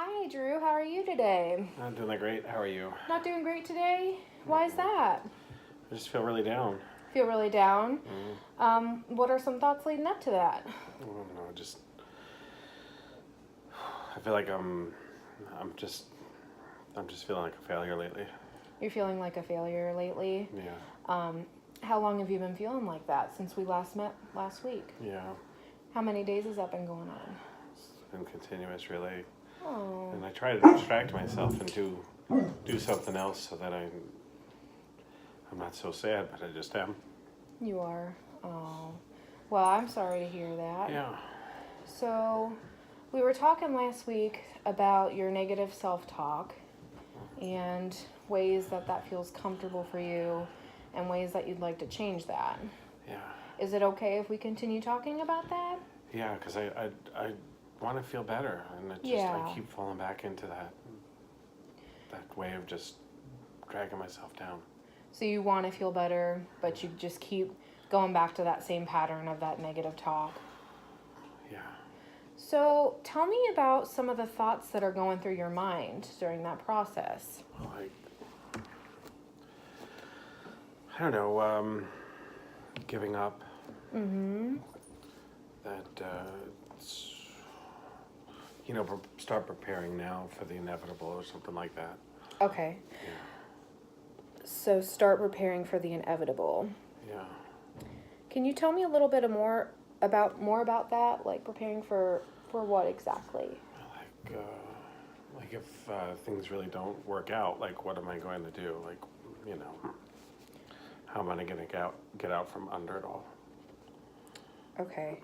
Hi, Drew. How are you today? I'm doing great. How are you? Not doing great today? Why is that? I just feel really down. Feel really down? Mm, What are some thoughts leading up to that? I don't know. I feel like I'm just, I'm just feeling like a failure lately. You're feeling like a failure lately. Yeah, How long have you been feeling like that since we last met last week? yeah. How many days has that been going on? It's been continuous, really. Oh, And I try to distract myself and do something else so that I'm not so sad, but I just am. you are. Oh, well, I'm sorry to hear that. Yeah, So, we were talking last week about your negative self talk and ways that that feels comfortable for you and ways that you'd like to change that. yeah, Is it okay if we continue talking about that? yeah. Because I want to feel better, and Yeah. I keep falling back into that way of just dragging myself down. So you want to feel better, but you just keep going back to that same pattern of that negative talk. Yeah. So tell me about some of the thoughts that are going through your mind during that process. Like, I don't know, giving up, Mm-hmm. that, it's, start preparing now for the inevitable or something like that. Okay. Yeah, So start preparing for the inevitable. yeah. Can you tell me a little bit more about that? Like preparing for what exactly? Like if things really don't work out, like what am I going to do? Like, you know, how am I going to get out from under it all? Okay.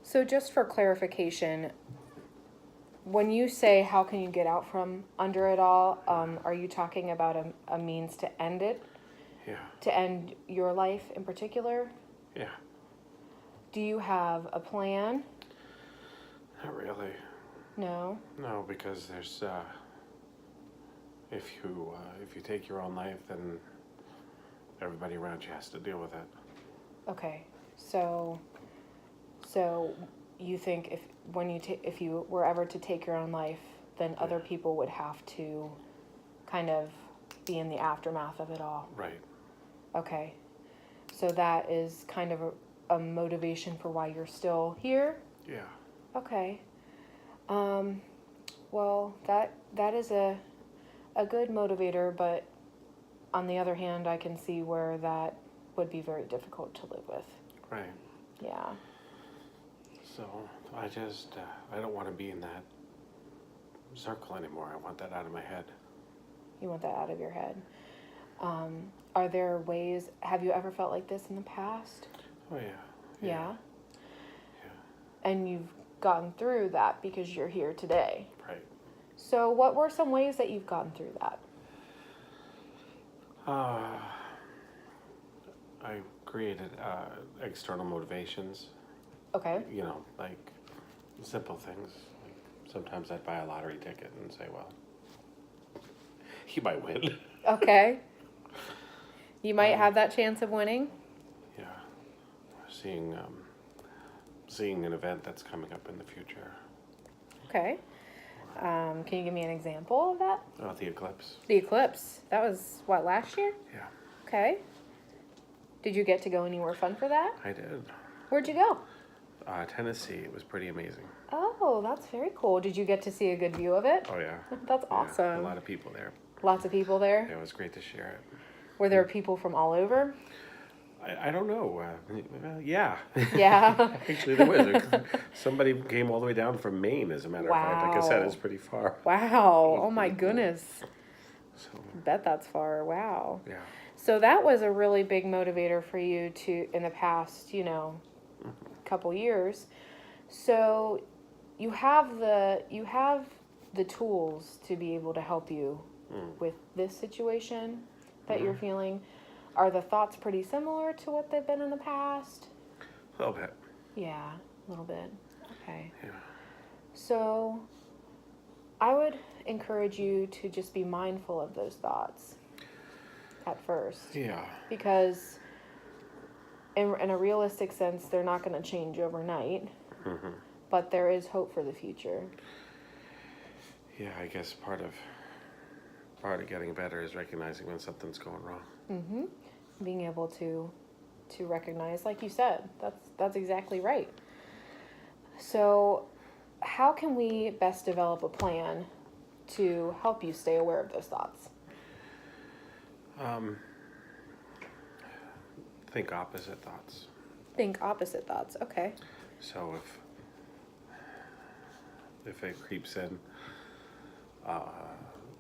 So just for clarification, when you say how can you get out from under it all, are you talking about a means to end it, Yeah, to end your life in particular? yeah. Do you have a plan? Not really. No. No, because there's if you take your own life, then everybody around you has to deal with it. Okay. So you think if you were ever to take your own life, then other people would have to kind of be in the aftermath of it all. Right. Okay. So that is kind of a motivation for why you're still here. Yeah. Okay. Well, that is a good motivator, but on the other hand, I can see where that would be very difficult to live with. Right. Yeah. So I don't want to be in that circle anymore. I want that out of my head. You want that out of your head. Are there ways, have you ever felt like this in the past? Oh yeah. Yeah. Yeah. And you've gotten through that because you're here today. Right. So what were some ways that you've gotten through that? I created external motivations. Okay. Like simple things. Like sometimes I'd buy a lottery ticket and say, "Well, he might win." Okay. You might have that chance of winning. Yeah. Seeing seeing an event that's coming up in the future. Okay. Can you give me an example of that? Oh, the eclipse. The eclipse. That was, what, last year? Yeah, Okay. Did you get to go anywhere fun for that? I did. Where'd you go? Tennessee. It was pretty amazing. Oh, that's very cool. Did you get to see a good view of it? Oh yeah. That's Yeah, awesome. a lot of people there. Lots of people there? Yeah, it was great to share it. Were there people from all over? I don't know. Yeah. Yeah. Actually, there was. Somebody came all the way down from Maine, as a matter of fact. Like I said, Wow. it's pretty far. Wow. Oh my goodness. So, Bet that's far. Wow. yeah. So that was a really big motivator for you in the past, couple years. So you have the tools to be able to help you with this situation that you're feeling. Are the thoughts pretty similar to what they've been in the past? A little bit. Yeah, a little bit. Okay. Yeah. So I would encourage you to just be mindful of those thoughts at first. Yeah. Because in a realistic sense, they're not going to change overnight, Mm-hmm. but there is hope for the future. Yeah, I guess part of getting better is recognizing when something's going wrong. Mm-hmm. Being able to recognize, like you said, that's exactly right. So, how can we best develop a plan to help you stay aware of those thoughts? Think opposite thoughts. Think opposite thoughts. Okay. So if it creeps in,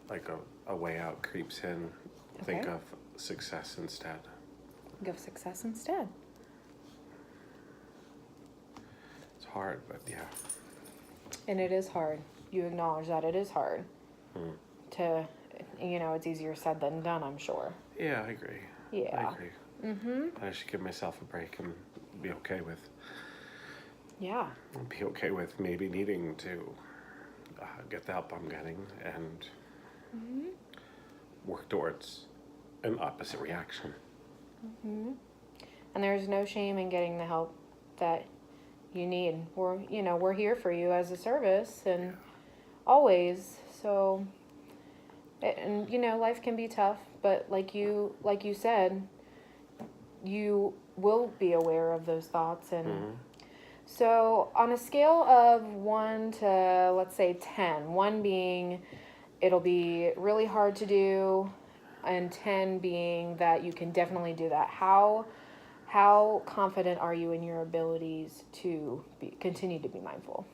like a way out creeps in, think Okay. of success instead. Think of success instead. It's hard, but yeah. And it is hard. You acknowledge that it is hard. Mm. It's easier said than done, I'm sure. Yeah, I agree. Yeah. I agree. Mm-hmm. I should give myself a break and be okay with maybe needing to get the help I'm getting and Mm-hmm. work towards an opposite reaction. Mm-hmm. And there's no shame in getting the help that you need. We're here for you as a service and always. So, life can be tough, but like you said, you will be aware of those thoughts. And Mm-hmm. so on a scale of 1 to, let's say, 10, 1 being it'll be really hard to do, and 10 being that you can definitely do that, how confident are you in your abilities to continue to be mindful?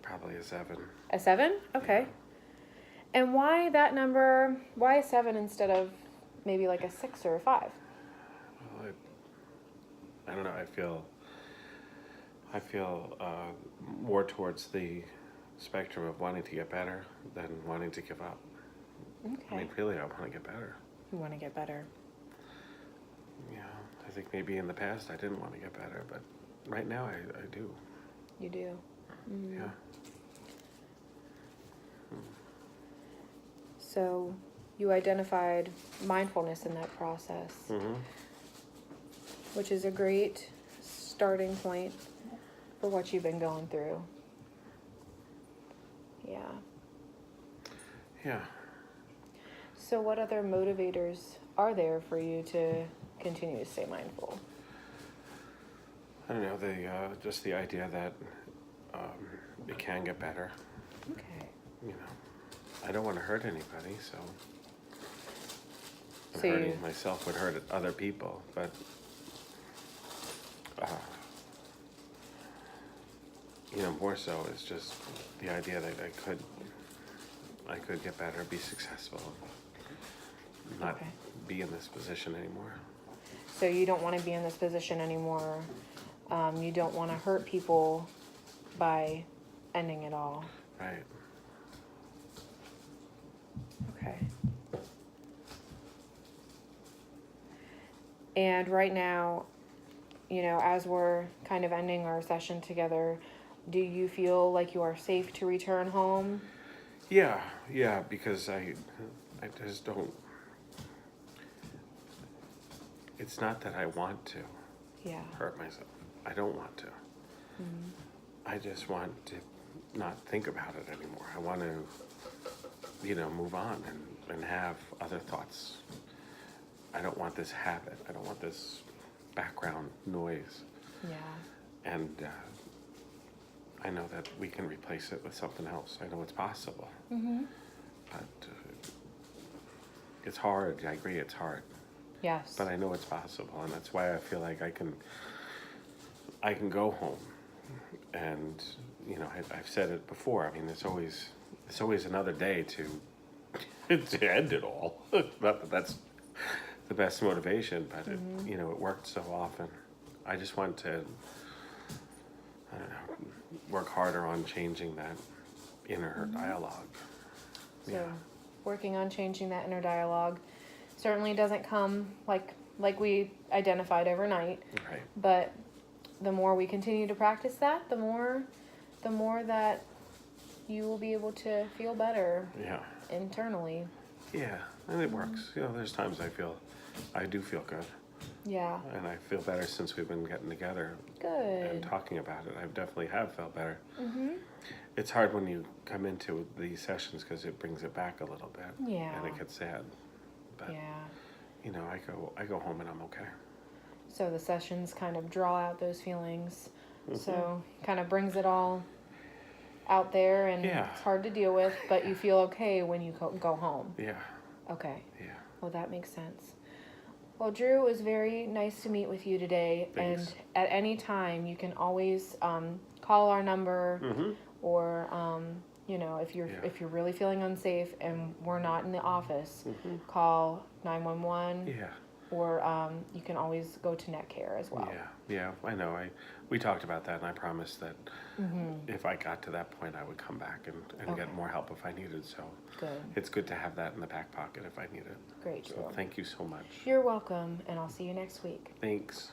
Probably a 7. A 7? Okay. Yeah. And why that number? Why a 7 instead of maybe like a 6 or a 5? Well, I don't know. I feel more towards the spectrum of wanting to get better than wanting to give up. Okay. I mean, really, I want to get better. You want to get better. Yeah, I think maybe in the past I didn't want to get better, but right now I do. You do. Mm. Yeah. So you identified mindfulness in that process, Mm-hmm. which is a great starting point for what you've been going through. Yeah. Yeah. So what other motivators are there for you to continue to stay mindful? I don't know. Just the idea that it can get better. Okay. You know, I don't want to hurt anybody, so So hurting you- myself would hurt other people, but more so it's just the idea that I could get better, be successful, not Okay. be in this position anymore. So you don't want to be in this position anymore. You don't want to hurt people by ending it all. Right. Okay. And right now, as we're kind of ending our session together, do you feel like you are safe to return home? Yeah, because I just don't. It's not that I want to Yeah. hurt myself. I don't want to. Mm-hmm. I just want to not think about it anymore. I want to, move on and have other thoughts. I don't want this habit. I don't want this background noise. Yeah. And I know that we can replace it with something else. I know it's possible. Mm-hmm. But it's hard. I agree, it's hard. Yes. But I know it's possible, and that's why I feel like I can go home. And I've said it before. I mean, it's always another day to end it all. Not that that's the best motivation, but Mm-hmm. it worked so often. I just want to, I don't know, work harder on changing that inner dialogue. So Yeah. working on changing that inner dialogue certainly doesn't come like we identified overnight, Right. but the more we continue to practice that, the more that you will be able to feel better Yeah. internally. Yeah, and it works. There's times I do feel good. Yeah. And I feel better since we've been getting together and Good. talking about it. I definitely have felt better. Mm-hmm. It's hard when you come into these sessions because it brings it back a little bit. Yeah. And it gets sad. But, Yeah. you know, I go home and I'm okay. So the sessions kind of draw out those feelings. Mhm. So kind of brings it all out there, and Yeah. it's hard to deal with, but you feel okay when you go home. Yeah. Okay. Yeah. Well, that makes sense. Well, Drew, it was very nice to meet with you today. Thanks. And at any time, you can always call our number, Mm-hmm. or you know, if Yeah. you're really feeling unsafe and we're not in the office, Mm-hmm. call 911, Yeah. or you can always go to NetCare as well. Yeah. I know. We talked about that, and I promised that Mm-hmm. if I got to that point, I would come back and Okay. get more help if I needed. So Good. it's good to have that in the back pocket if I need it. Great, Drew. So thank you so much. You're welcome, and I'll see you next week. Thanks.